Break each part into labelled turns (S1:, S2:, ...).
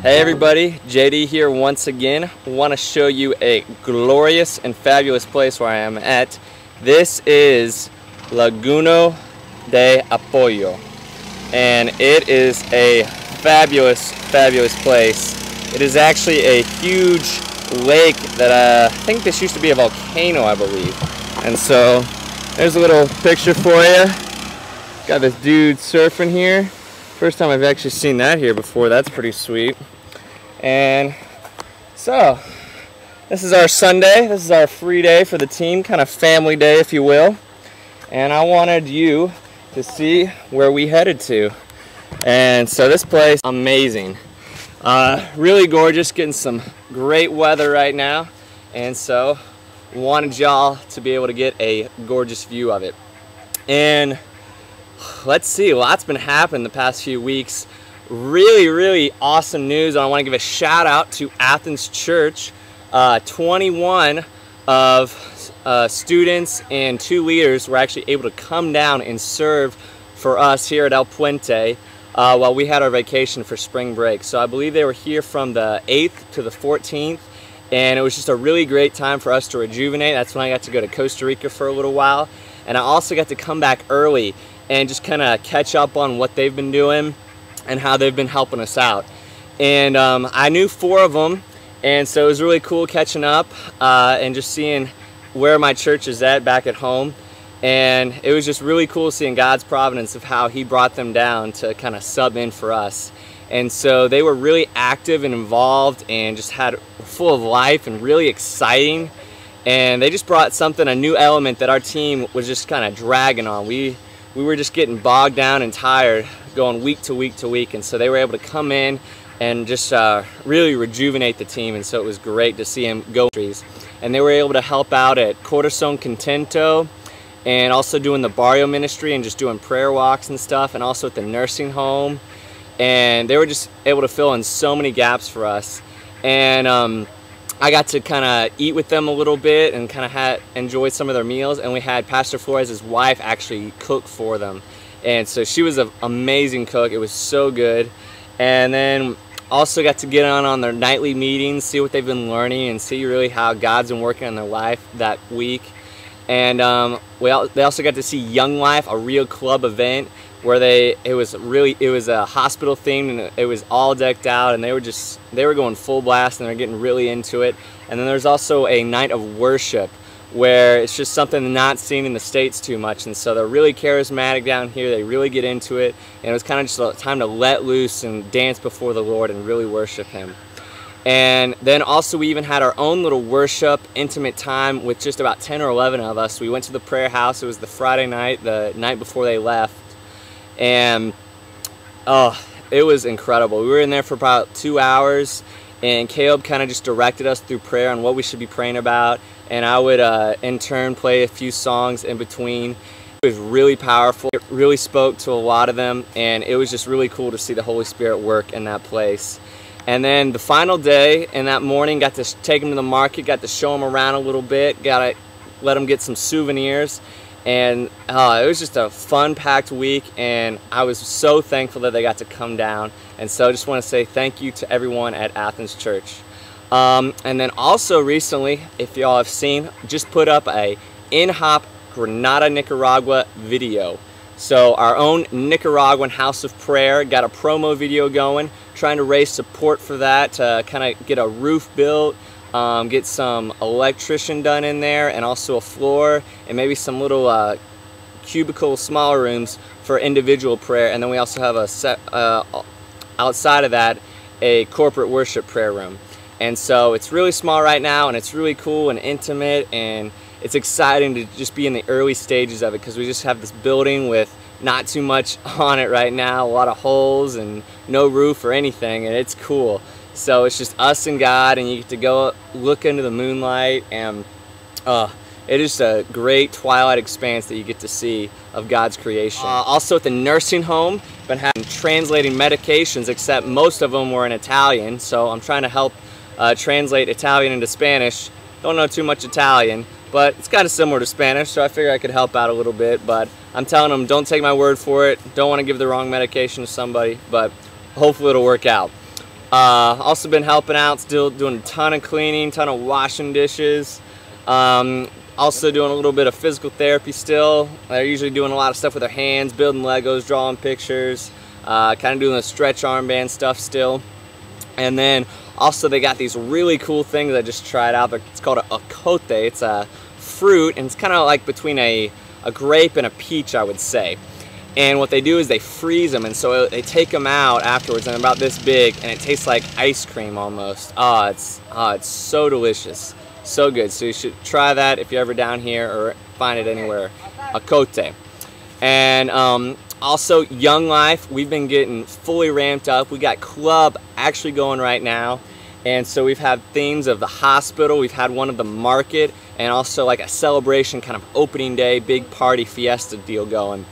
S1: Hey everybody, JD here once again. Want to show you a glorious and fabulous place where I am at. This is Laguna de Apoyo, and it is a fabulous place. It is actually a huge lake that I think this used to be a volcano, I believe. And so there's a little picture for you. Got this dude surfing here. First time I've actually seen that here before. That's pretty sweet. And so this is our Sunday. This is our free day for the team, kind of family day, if you will. And I wanted you to see where we headed to. And so this place, amazing. Really gorgeous, getting some great weather right now. And so wanted y'all to be able to get a gorgeous view of it. And let's see, lots been happening the past few weeks. Really awesome news. I want to give a shout out to Athens Church. 21 of students and 2 leaders were actually able to come down and serve for us here at El Puente while we had our vacation for spring break. So I believe they were here from the 8th to the 14th, and it was just a really great time for us to rejuvenate. That's when I got to go to Costa Rica for a little while, and I also got to come back early and just kind of catch up on what they've been doing and how they've been helping us out. And I knew 4 of them, and so it was really cool catching up and just seeing where my church is at back at home. And it was just really cool seeing God's providence of how He brought them down to kind of sub in for us. And so they were really active and involved and just had full of life and really exciting. And they just brought something, a new element that our team was just kind of dragging on. We were just getting bogged down and tired going week to week, and so they were able to come in and just really rejuvenate the team. And so it was great to see them go. And they were able to help out at Corazon Contento, and also doing the barrio ministry and just doing prayer walks and stuff, and also at the nursing home. And they were just able to fill in so many gaps for us. And I got to kind of eat with them a little bit and kind of enjoyed some of their meals. And we had Pastor Flores' wife actually cook for them. And so she was an amazing cook. It was so good. And then also got to get on their nightly meetings, see what they've been learning, and see really how God's been working in their life that week. And they also got to see Young Life, a real club event where it was a hospital theme, and it was all decked out, and they were going full blast, and they're getting really into it. And then there's also a night of worship where it's just something not seen in the States too much, and so they're really charismatic down here. They really get into it, and it was kind of just a time to let loose and dance before the Lord and really worship Him. And then also we even had our own little worship, intimate time with just about 10 or 11 of us. We went to the prayer house. It was the Friday night, the night before they left. And it was incredible. We were in there for about 2 hours, and Caleb kind of just directed us through prayer on what we should be praying about. And I would in turn play a few songs in between. It was really powerful. It really spoke to a lot of them, and it was just really cool to see the Holy Spirit work in that place. And then the final day and that morning, got to take them to the market, got to show them around a little bit, got to let them get some souvenirs. And it was just a fun-packed week, and I was so thankful that they got to come down. And so I just want to say thank you to everyone at Athens Church. And then also recently, if y'all have seen, just put up a In-Hop Granada, Nicaragua video. So our own Nicaraguan House of Prayer got a promo video going, trying to raise support for that to kind of get a roof built, get some electrician done in there, and also a floor, and maybe some little cubicle smaller rooms for individual prayer. And then we also have a set outside of that, a corporate worship prayer room. And so it's really small right now, and it's really cool and intimate, and it's exciting to just be in the early stages of it, because we just have this building with not too much on it right now, a lot of holes and no roof or anything, and it's cool. So it's just us and God, and you get to go look into the moonlight, and it is a great twilight expanse that you get to see of God's creation. Also at the nursing home, been having translating medications, except most of them were in Italian, so I'm trying to help translate Italian into Spanish. Don't know too much Italian, but it's kind of similar to Spanish, so I figured I could help out a little bit. But I'm telling them, don't take my word for it. Don't want to give the wrong medication to somebody, but hopefully it'll work out. Also been helping out, still doing a ton of cleaning, ton of washing dishes. Also doing a little bit of physical therapy still. They're usually doing a lot of stuff with their hands, building Legos, drawing pictures, kind of doing the stretch armband stuff still. And then also they got these really cool things I just tried out. It's called a ecote. It's a fruit, and it's kind of like between a grape and a peach, I would say. And what they do is they freeze them, and so they take them out afterwards, and they're about this big, and it tastes like ice cream almost. It's so delicious, so good. So you should try that if you're ever down here or find it anywhere. Ecote. And also Young Life, we've been getting fully ramped up. We got club actually going right now, and so we've had themes of the hospital, we've had one of the market, and also like a celebration kind of opening day, big party fiesta deal going.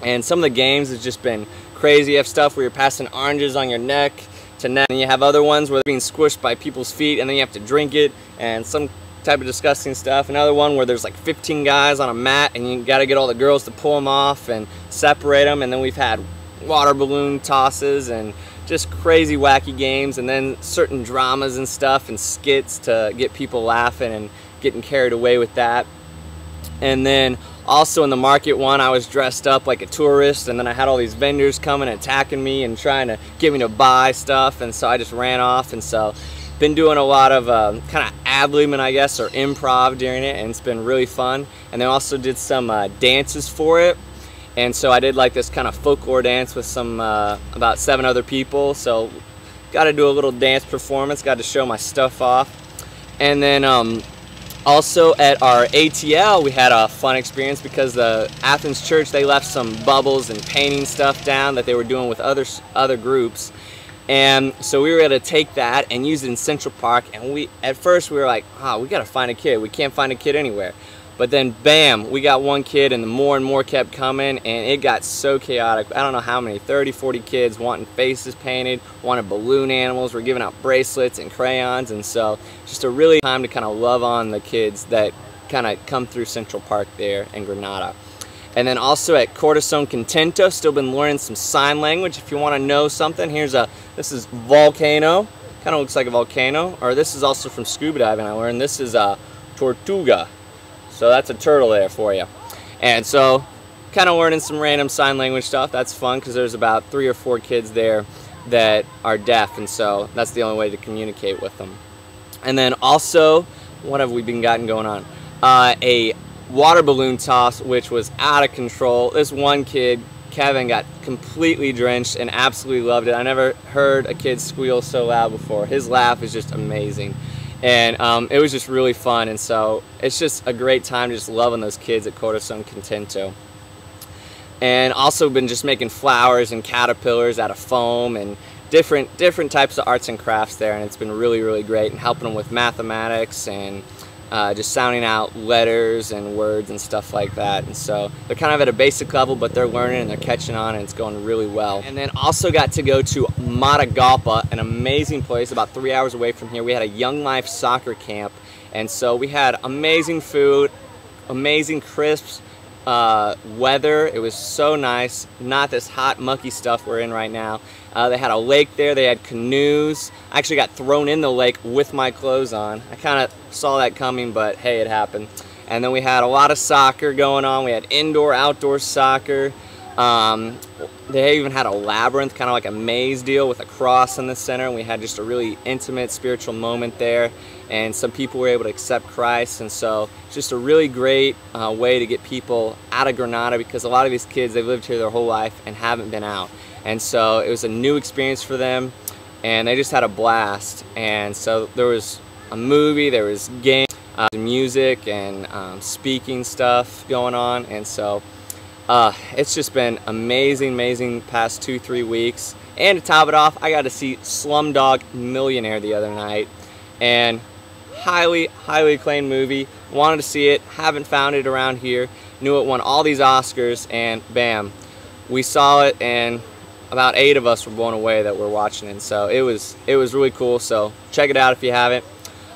S1: And some of the games has just been crazy. You have stuff where you're passing oranges on your neck to neck, and you have other ones where they're being squished by people's feet and then you have to drink it, and some type of disgusting stuff. Another one where there's like 15 guys on a mat and you got to get all the girls to pull them off and separate them. And then we've had water balloon tosses and just crazy wacky games, and then certain dramas and stuff and skits to get people laughing and getting carried away with that. And then also in the market one, I was dressed up like a tourist, and then I had all these vendors coming and attacking me and trying to get me to buy stuff, and so I just ran off. And so been doing a lot of kind of ad-libbing, I guess, or improv during it, and it's been really fun. And then also did some dances for it, and so I did like this kind of folklore dance with some about 7 other people. So got to do a little dance performance, got to show my stuff off. And then also at our ATL, we had a fun experience because the Athens Church, they left some bubbles and painting stuff down that they were doing with other groups. And so we were able to take that and use it in Central Park. And at first we were like, we got to find a kid. We can't find a kid anywhere. But then bam, we got one kid, and more and more kept coming, and it got so chaotic. I don't know how many, 30, 40 kids wanting faces painted, wanted balloon animals. We're giving out bracelets and crayons, and so just a really time to kind of love on the kids that kind of come through Central Park there in Granada. And then also at Corazon Contento, still been learning some sign language. If you want to know something, this is volcano, kind of looks like a volcano. Or this is also from scuba diving I learned. This is a tortuga. So that's a turtle there for you. And so kind of learning some random sign language stuff. That's fun because there's about 3 or 4 kids there that are deaf, and so that's the only way to communicate with them. And then also, what have we been gotten going on? A water balloon toss, which was out of control. This one kid, Kevin, got completely drenched and absolutely loved it. I never heard a kid squeal so loud before. His laugh is just amazing. And it was just really fun, and so it's just a great time just loving those kids at Corazon Contento. And also been just making flowers and caterpillars out of foam and different types of arts and crafts there, and it's been really, really great, and helping them with mathematics and just sounding out letters and words and stuff like that. And so they're kind of at a basic level, but they're learning and they're catching on, and it's going really well. And then also got to go to Matagalpa, an amazing place about 3 hours away from here. We had a Young Life soccer camp, and so we had amazing food, amazing crisps, weather. It was so nice, not this hot mucky stuff we're in right now. They had a lake there, they had canoes. I actually got thrown in the lake with my clothes on. I kind of saw that coming, but hey, it happened. And then we had a lot of soccer going on. We had indoor, outdoor soccer. They even had a labyrinth, kind of like a maze deal with a cross in the center. And we had just a really intimate spiritual moment there, and some people were able to accept Christ. And so it's just a really great way to get people out of Granada, because a lot of these kids, they've lived here their whole life and haven't been out. And so it was a new experience for them, and they just had a blast. And so there was a movie, there was games, music, and speaking stuff going on. And so it's just been amazing past 2-3 weeks. And to top it off, I got to see Slumdog Millionaire the other night, and highly acclaimed movie. Wanted to see it, haven't found it around here. Knew it won all these Oscars, and bam, we saw it, and about 8 of us were blown away that we're watching it. And so it was really cool. So check it out if you haven't.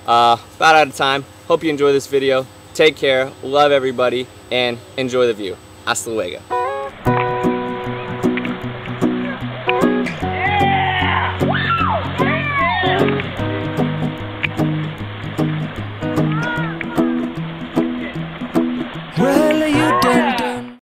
S1: About out of time. Hope you enjoy this video. Take care, love everybody, and enjoy the view. Hasta luego.